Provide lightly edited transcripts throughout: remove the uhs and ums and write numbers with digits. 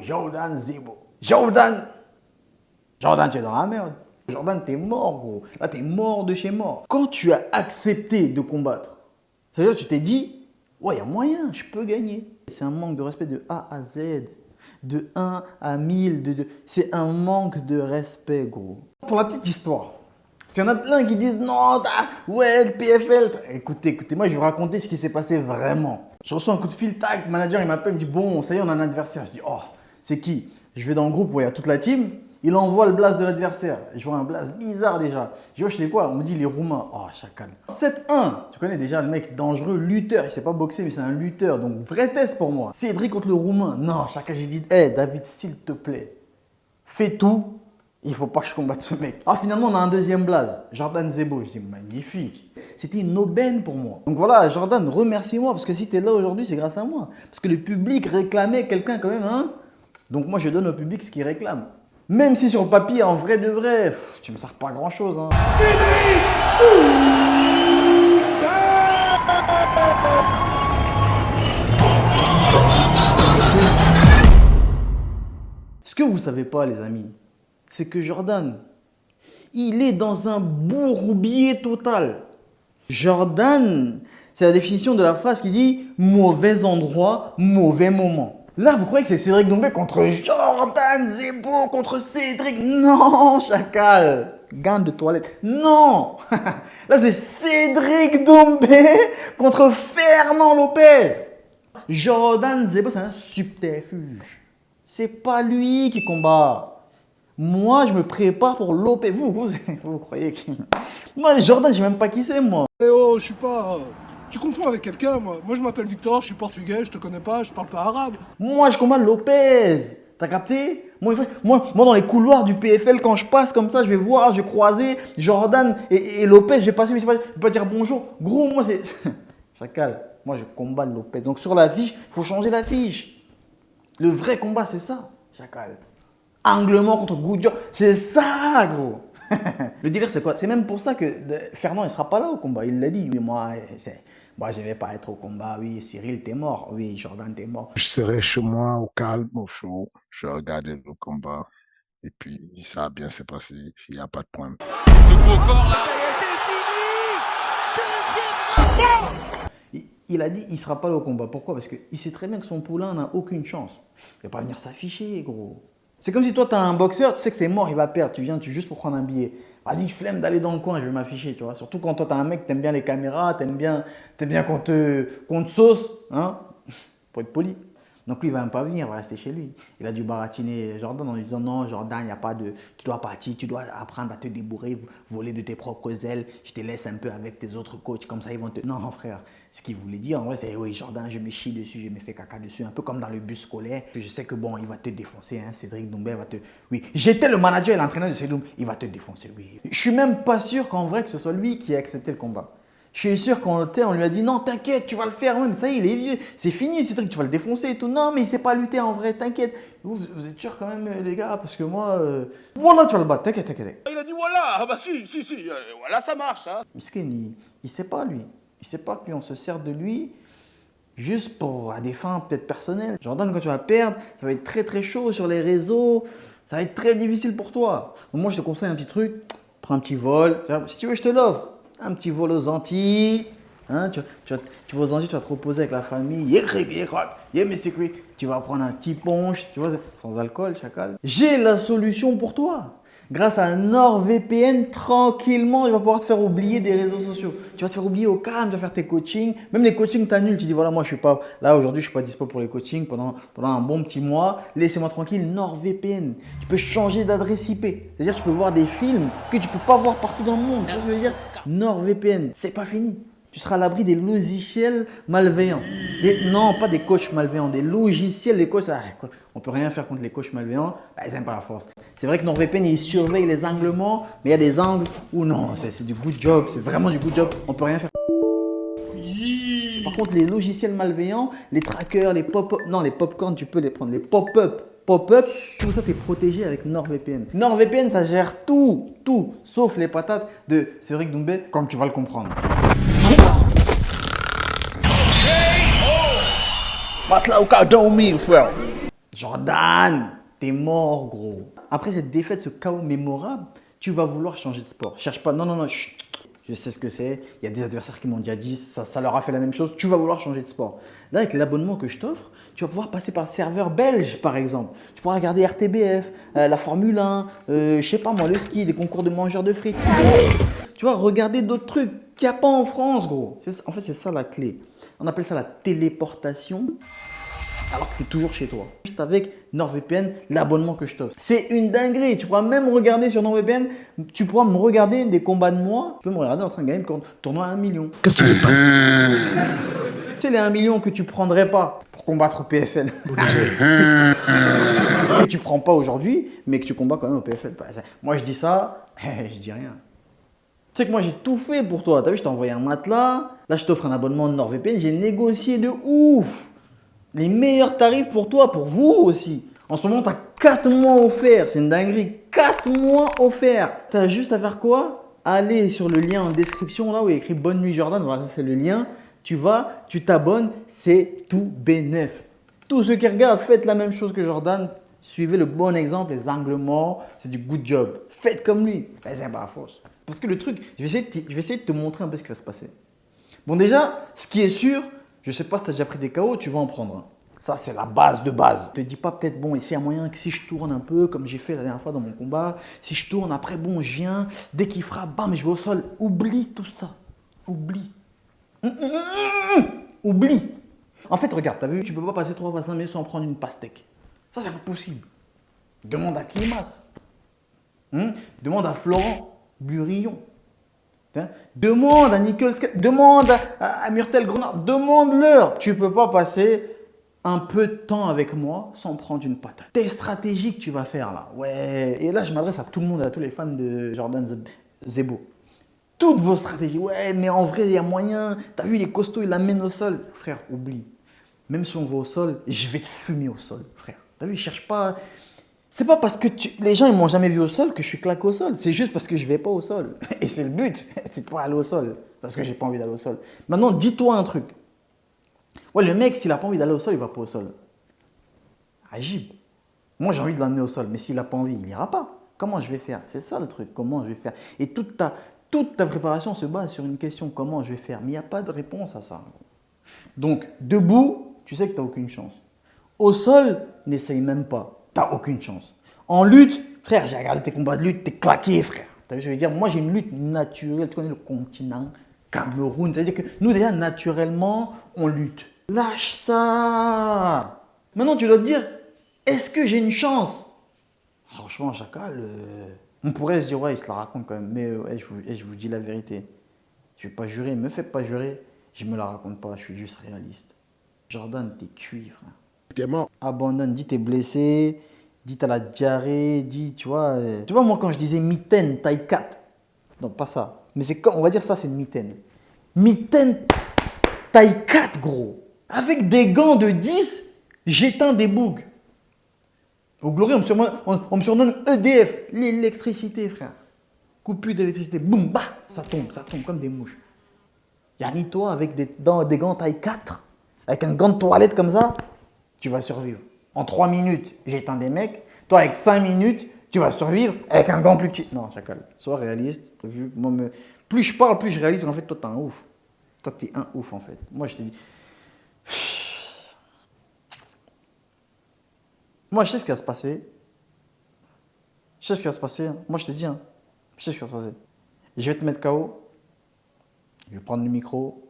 Jordan Zebo. Jordan, tu es dans la merde. Jordan, t'es mort, gros. Là, t'es mort de chez mort. Quand tu as accepté de combattre, c'est-à-dire que tu t'es dit, ouais, il y a moyen, je peux gagner. C'est un manque de respect de A à Z, de 1 à 1000. C'est un manque de respect, gros. Pour la petite histoire, parce qu'il y en a plein qui disent, non, ouais, le PFL. Écoutez, moi, je vais vous raconter ce qui s'est passé vraiment. Je reçois un coup de fil, tac, le manager, il m'appelle, il me dit, bon, ça y est, on a un adversaire. Je dis, oh, c'est qui? Je vais dans le groupe où il y a toute la team. Il envoie le blast de l'adversaire. Je vois un blast bizarre déjà. Je vois, je sais quoi? On me dit les Roumains. Oh, chacal. 7-1. Tu connais déjà le mec dangereux, lutteur. Il sait pas boxer, mais c'est un lutteur. Donc, vrai test pour moi. Cédric contre le Roumain. Non, chacal, j'ai dit, hey, David, s'il te plaît, fais tout. Il faut pas que je combatte ce mec. Ah, finalement, on a un deuxième blaze. Jordan Zebo. Je dis, magnifique. C'était une aubaine pour moi. Donc voilà, Jordan, remercie-moi. Parce que si tu es là aujourd'hui, c'est grâce à moi. Parce que le public réclamait quelqu'un quand même, hein. Donc moi, je donne au public ce qu'il réclame. Même si sur le papier, en vrai de vrai, tu me sers pas à grand chose. Hein. Ce que vous savez pas, les amis, c'est que Jordan, il est dans un bourbier total. Jordan, c'est la définition de la phrase qui dit « mauvais endroit, mauvais moment ». Là, vous croyez que c'est Cédric Doumbé contre Jordan Zebo contre Cédric? Non, chacal. Gain de toilette. Non. Là, c'est Cédric Doumbé contre Fernand Lopez. Jordan Zebo, c'est un subterfuge. C'est pas lui qui combat. Moi, je me prépare pour Lopez. Vous croyez que... Moi, Jordan, je sais même pas qui c'est, moi. Eh oh, je suis pas... Tu confonds avec quelqu'un, moi. Moi, je m'appelle Victor, je suis portugais, je te connais pas, je parle pas arabe. Moi, je combats Lopez. T'as capté? Moi, dans les couloirs du PFL, quand je passe comme ça, je vais voir, je vais croiser Jordan et Lopez, je vais passer, je vais pas dire bonjour. Gros, moi, c'est... Chacal, moi, je combats Lopez. Donc, sur la fiche, il faut changer la fiche. Le vrai combat, c'est ça, Chacal. Anglement contre Goudjo, c'est ça, gros. Le délire, c'est quoi? C'est même pour ça que Fernand, il sera pas là au combat. Il l'a dit. Oui, moi, je vais pas être au combat. Oui, Cyril, t'es mort. Oui, Jordan, t'es mort. Je serai chez moi au calme, au chaud. Je vais regarder le combat. Et puis, ça va bien se passer. Il n'y a pas de problème. Ce coup au corps, là. Il a dit il sera pas là au combat. Pourquoi? Parce qu'il sait très bien que son poulain n'a aucune chance. Il va pas venir s'afficher, gros. C'est comme si toi, tu as un boxeur, tu sais que c'est mort, il va perdre. Tu viens juste pour prendre un billet. Vas-y, flemme d'aller dans le coin, je vais m'afficher, tu vois. Surtout quand toi, tu as un mec, tu aimes bien les caméras, tu aimes bien qu'on te sauce, hein, pour être poli. Donc lui, il ne va même pas venir, il va rester chez lui. Il a dû baratiner Jordan en lui disant non, Jordan, il n'y a pas de... Tu dois partir, tu dois apprendre à te débourrer, voler de tes propres ailes. Je te laisse un peu avec tes autres coachs, comme ça ils vont te... Non, frère, ce qu'il voulait dire en vrai, c'est oui, Jordan, je me chie dessus, je me fais caca dessus, un peu comme dans le bus scolaire. Je sais que bon, il va te défoncer, hein, Cédric Doumbé va te... Oui, j'étais le manager et l'entraîneur de Cédric Doumbé, il va te défoncer, oui. Je suis même pas sûr qu'en vrai que ce soit lui qui a accepté le combat. Je suis sûr qu'on lui a dit non, t'inquiète, tu vas le faire même, ça y est, il est vieux, c'est fini, Cédric, tu vas le défoncer et tout. Non, mais il sait pas lutter en vrai, t'inquiète. Vous êtes sûr quand même, les gars, parce que moi, voilà, tu vas le battre, t'inquiète. Il a dit voilà, ah bah si, voilà, ça marche, hein. Miskin, il sait pas, lui. Il sait pas que lui, on se sert de lui juste pour à des fins peut-être personnelles. Jordan, quand tu vas perdre, ça va être très très chaud sur les réseaux, ça va être très difficile pour toi. Donc moi, je te conseille un petit truc, prends un petit vol, si tu veux, je te l'offre. Un petit vol aux Antilles, hein, tu vas aux Antilles, tu vas te reposer avec la famille, tu vas prendre un petit punch, tu vois, sans alcool, chacal. J'ai la solution pour toi. Grâce à NordVPN, tranquillement, tu vas pouvoir te faire oublier des réseaux sociaux. Tu vas te faire oublier au calme, tu vas faire tes coachings. Même les coachings, tu annules. Tu dis voilà, moi, je suis pas là aujourd'hui, je suis pas dispo pour les coachings pendant un bon petit mois. Laissez-moi tranquille, NordVPN. Tu peux changer d'adresse IP. C'est-à-dire, tu peux voir des films que tu peux pas voir partout dans le monde. Tu vois ce que je veux dire? NordVPN, c'est pas fini. Tu seras à l'abri des logiciels malveillants. Non, pas des coachs malveillants, des logiciels, des coachs. On peut rien faire contre les coachs malveillants, ils n'aiment pas la force. C'est vrai que NordVPN, ils surveillent les anglements, mais il y a des angles où non, c'est du good job, c'est vraiment du good job, on peut rien faire. Par contre, les logiciels malveillants, les trackers, les pop-up, non, les popcorn, tu peux les prendre, les pop-up, tout ça, tu es protégé avec NordVPN. NordVPN, ça gère tout, sauf les patates de Cédric Doumbé, comme tu vas le comprendre. Jordan, t'es mort, gros. Après cette défaite, ce chaos mémorable, tu vas vouloir changer de sport. Cherche pas, non, non, non, chut. Je sais ce que c'est. Il y a des adversaires qui m'ont déjà dit, ça leur a fait la même chose. Tu vas vouloir changer de sport. Là, avec l'abonnement que je t'offre, tu vas pouvoir passer par le serveur belge, par exemple. Tu pourras regarder RTBF, la Formule 1, je sais pas moi, le ski, des concours de mangeurs de frites. Tu vas regarder d'autres trucs qu'il n'y a pas en France, gros. En fait, c'est ça la clé. On appelle ça la téléportation. Alors que tu es toujours chez toi. Juste avec NordVPN, l'abonnement que je t'offre. C'est une dinguerie. Tu pourras même regarder sur NordVPN, tu pourras me regarder des combats de moi. Tu peux me regarder en train de gagner le tournoi à 1 million. Qu'est-ce que tu veux passer? C'est les 1 million que tu prendrais pas pour combattre au PFL. Que tu prends pas aujourd'hui, mais que tu combats quand même au PFL. Moi, je dis ça, je dis rien. Tu sais que moi, j'ai tout fait pour toi. Tu as vu, je t'ai envoyé un matelas. Là, je t'offre un abonnement de NordVPN. J'ai négocié de ouf. Les meilleurs tarifs pour toi, pour vous aussi. En ce moment, tu as 4 mois offerts. C'est une dinguerie. 4 mois offerts. Tu as juste à faire quoi? Aller sur le lien en description, là où il y a écrit Bonne nuit Jordan. Voilà, c'est le lien. Tu vas, tu t'abonnes. C'est tout bénef. Tous ceux qui regardent, faites la même chose que Jordan. Suivez le bon exemple, les angles morts. C'est du good job. Faites comme lui. C'est pas la force. Parce que le truc, je vais essayer de te montrer un peu ce qui va se passer. Bon, déjà, ce qui est sûr, je ne sais pas si tu as déjà pris des KO, tu vas en prendre un. Ça, c'est la base de base. Ne te dis pas peut-être, bon, ici, il y a moyen que si je tourne un peu, comme j'ai fait la dernière fois dans mon combat, si je tourne, après, bon, je viens, dès qu'il frappe, bam, je vais au sol. Oublie tout ça. Oublie. Oublie. En fait, regarde, tu as vu, tu ne peux pas passer 3 fois 5 minutes sans prendre une pastèque. Ça, c'est pas possible. Demande à Klimas. Demande à Florent Burillon. Demande à Nicole, demande à Myrtle Grenard, demande-leur. Tu ne peux pas passer un peu de temps avec moi sans prendre une patate. Tes stratégies que tu vas faire là. Ouais. Et là, je m'adresse à tout le monde, à tous les fans de Jordan Zebo. Toutes vos stratégies. Ouais, mais en vrai, il y a moyen. Tu as vu, les costauds, ils l'amènent au sol. Frère, oublie. Même si on va au sol, je vais te fumer au sol, frère. Tu as vu, je cherche pas. C'est pas parce que les gens ils m'ont jamais vu au sol que je suis claqué au sol. C'est juste parce que je vais pas au sol. Et c'est le but, c'est de pas aller au sol. Parce que j'ai pas envie d'aller au sol. Maintenant, dis-toi un truc. Ouais, le mec, s'il a pas envie d'aller au sol, il va pas au sol. Agib. Moi, j'ai envie de l'amener au sol. Mais s'il a pas envie, il ira pas. Comment je vais faire? C'est ça le truc. Comment je vais faire? Et toute ta préparation se base sur une question. Comment je vais faire? Mais il n'y a pas de réponse à ça. Donc, debout, tu sais que tu n'as aucune chance. Au sol, n'essaye même pas. T'as aucune chance. En lutte, frère, j'ai regardé tes combats de lutte, t'es claqué, frère. T'as vu ce que je veux dire? Moi, j'ai une lutte naturelle. Tu connais le continent, Cameroun. C'est-à-dire que nous, déjà, naturellement, on lutte. Lâche ça. Maintenant, tu dois te dire, est-ce que j'ai une chance? Franchement, Chacal, on pourrait se dire, ouais, il se la raconte quand même. Mais ouais, je vous dis la vérité. Je ne vais pas jurer, me fais pas jurer. Je me la raconte pas, je suis juste réaliste. Jordan, t'es cuit, frère. T'es mort. Abandonne, dis t'es blessé, dis t'as la diarrhée, dis, tu vois. Tu vois, moi, quand je disais mitaine, taille 4, non, pas ça. Mais c'est comme, on va dire ça, c'est une mitaine. Mitaine, taille 4, gros. Avec des gants de 10, j'éteins des bougs. Au Glory, on me surnomme EDF, l'électricité, frère. Coupure d'électricité, boum, bah, ça tombe comme des mouches. Yani, toi, avec des gants taille 4, avec un gant de toilette comme ça, tu vas survivre. En 3 minutes, j'éteins des mecs. Toi, avec 5 minutes, tu vas survivre avec un gant plus petit. Non, Chacal, sois réaliste. T'as vu, plus je parle, plus je réalise qu'en fait, toi, t'es un ouf. Toi, t'es un ouf, en fait. Moi, je te dis... Moi, je sais ce qui va se passer. Je sais ce qui va se passer. Moi, je te dis, hein. Je sais ce qui va se passer. Je vais te mettre KO. Je vais prendre le micro.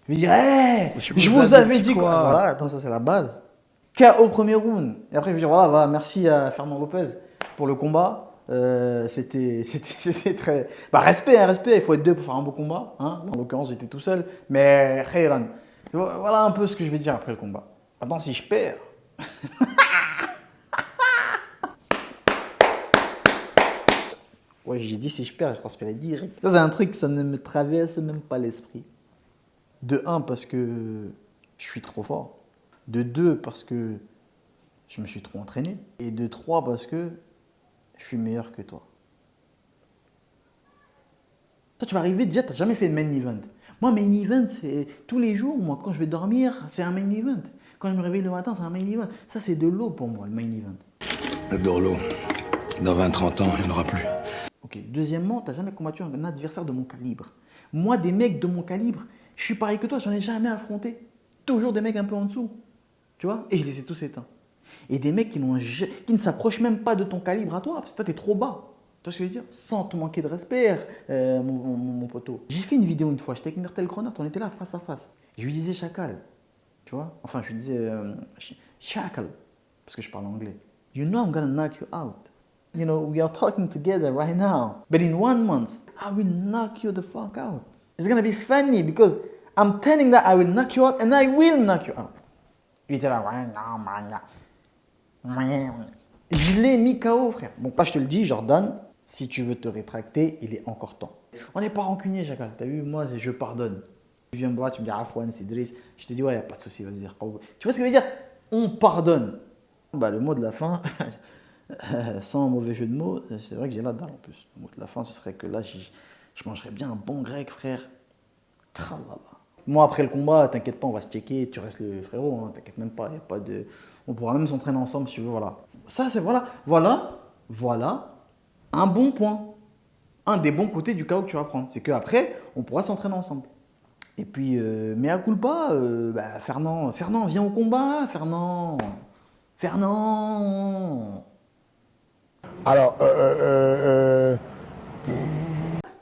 Je vais dire, hey, je vous avais dit quoi? Voilà, attends, ça, c'est la base. KO premier round. Et après, je vais dire, voilà, merci à Fernand Lopez pour le combat. C'était très... Bah, respect, hein, respect. Il faut être deux pour faire un beau combat. Hein. En l'occurrence, j'étais tout seul. Mais khairan. Voilà un peu ce que je vais dire après le combat. Maintenant, si je perds... Ouais, j'ai dit si je perds, je transpirais direct. Ça, c'est un truc, ça ne me traverse même pas l'esprit. De 1, parce que je suis trop fort. De 2, parce que je me suis trop entraîné. Et de 3, parce que je suis meilleur que toi. Toi, tu vas arriver, déjà, tu n'as jamais fait de main event. Moi, main event, c'est tous les jours, moi, quand je vais dormir, c'est un main event. Quand je me réveille le matin, c'est un main event. Ça, c'est de l'eau pour moi, le main event. Le Dorlo, dans 20-30 ans, il n'y en aura plus. Ok, deuxièmement, tu n'as jamais combattu un adversaire de mon calibre. Moi, des mecs de mon calibre, je suis pareil que toi, j'en ai jamais affronté. Toujours des mecs un peu en dessous. Tu vois? Et je les ai tous éteints. Et des mecs qui ne s'approchent même pas de ton calibre à toi, parce que toi, tu es trop bas. Tu vois ce que je veux dire? Sans te manquer de respect, mon poteau. J'ai fait une vidéo une fois, j'étais avec Myrtle Cronert, on était là face à face. Je lui disais chacal, tu vois? Enfin, je lui disais chacal, parce que je parle anglais. You know I'm gonna knock you out. You know, we are talking together right now. But in 1 month, I will knock you the fuck out. It's gonna be funny because I'm telling that I will knock you out and I will knock you out. Il était là, ouais, non, je l'ai mis KO, frère. Bon, là, je te le dis, Jordan, si tu veux te rétracter, il est encore temps. On n'est pas rancunier, Chacal. T'as vu, moi, je pardonne. Tu viens me voir, tu me dis, Afouane, c'est Driss. Je te dis, ouais, y a pas de souci, vas-y, dire. Tu vois ce que je veux dire? On pardonne. Bah, le mot de la fin, sans mauvais jeu de mots, c'est vrai que j'ai la dalle en plus. Le mot de la fin, ce serait que là, je mangerais bien un bon grec, frère. Tralala. Moi, après le combat, t'inquiète pas, on va se checker, tu restes le frérot, hein, t'inquiète même pas, y a pas de... On pourra même s'entraîner ensemble si tu veux, voilà. Ça, c'est voilà un bon point. Un des bons côtés du chaos que tu vas prendre. C'est qu'après, on pourra s'entraîner ensemble. Et puis, mea culpa, Fernand, viens au combat, Fernand. Alors,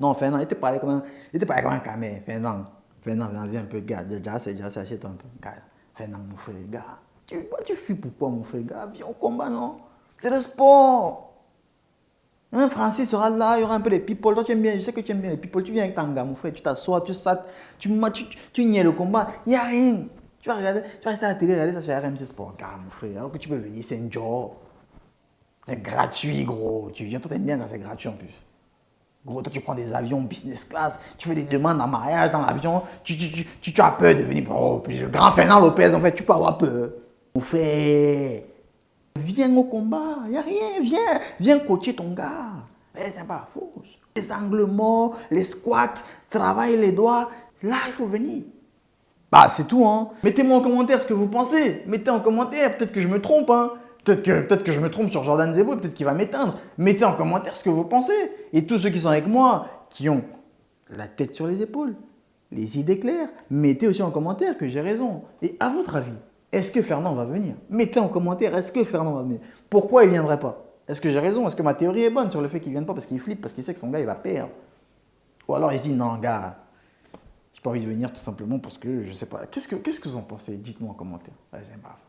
Non, Fernand, il était pas allé comme un camé. Fernand, viens un peu, gars. Déjà, assieds-toi un peu. Gars, Fernand, mon frère, gars. Tu fuis pourquoi, mon frère, gars? Viens au combat, non? C'est le sport. Un Francis sera là, il y aura un peu les people. Toi, tu aimes bien, je sais que tu aimes bien les people. Tu viens avec ton gars, mon frère, tu t'assois, tu sates, tu niais le combat. Il n'y a rien. Tu vas rester à la télé, regarder ça sur RMC Sport. Gars, mon frère, alors que tu peux venir, c'est un job. C'est gratuit, gros. Tu viens, toi, t'aimes bien quand c'est gratuit en plus. Gros, toi, tu prends des avions business class, tu fais des demandes en mariage dans l'avion, tu as peur de venir. Oh, puis le grand Fernand Lopez, en fait, tu peux avoir peur. Mon frère, viens au combat, il n'y a rien, viens coacher ton gars. C'est pas fausse. Les angles morts, les squats, travaille les doigts, là, il faut venir. Bah, c'est tout, hein. Mettez-moi en commentaire ce que vous pensez. Mettez en commentaire, peut-être que je me trompe, hein. Peut-être que je me trompe sur Jordan Zebo, peut-être qu'il va m'éteindre. Mettez en commentaire ce que vous pensez. Et tous ceux qui sont avec moi, qui ont la tête sur les épaules, les idées claires, mettez aussi en commentaire que j'ai raison. Et à votre avis, est-ce que Fernand va venir? Mettez en commentaire, est-ce que Fernand va venir? Pourquoi il ne viendrait pas? Est-ce que j'ai raison? Est-ce que ma théorie est bonne sur le fait qu'il ne vienne pas parce qu'il flippe, parce qu'il sait que son gars, il va perdre? Ou alors il se dit, non, gars, j'ai pas envie de venir tout simplement parce que je sais pas. Qu'est-ce que vous en pensez? Dites-moi en commentaire. Ouais, c'est pas faux.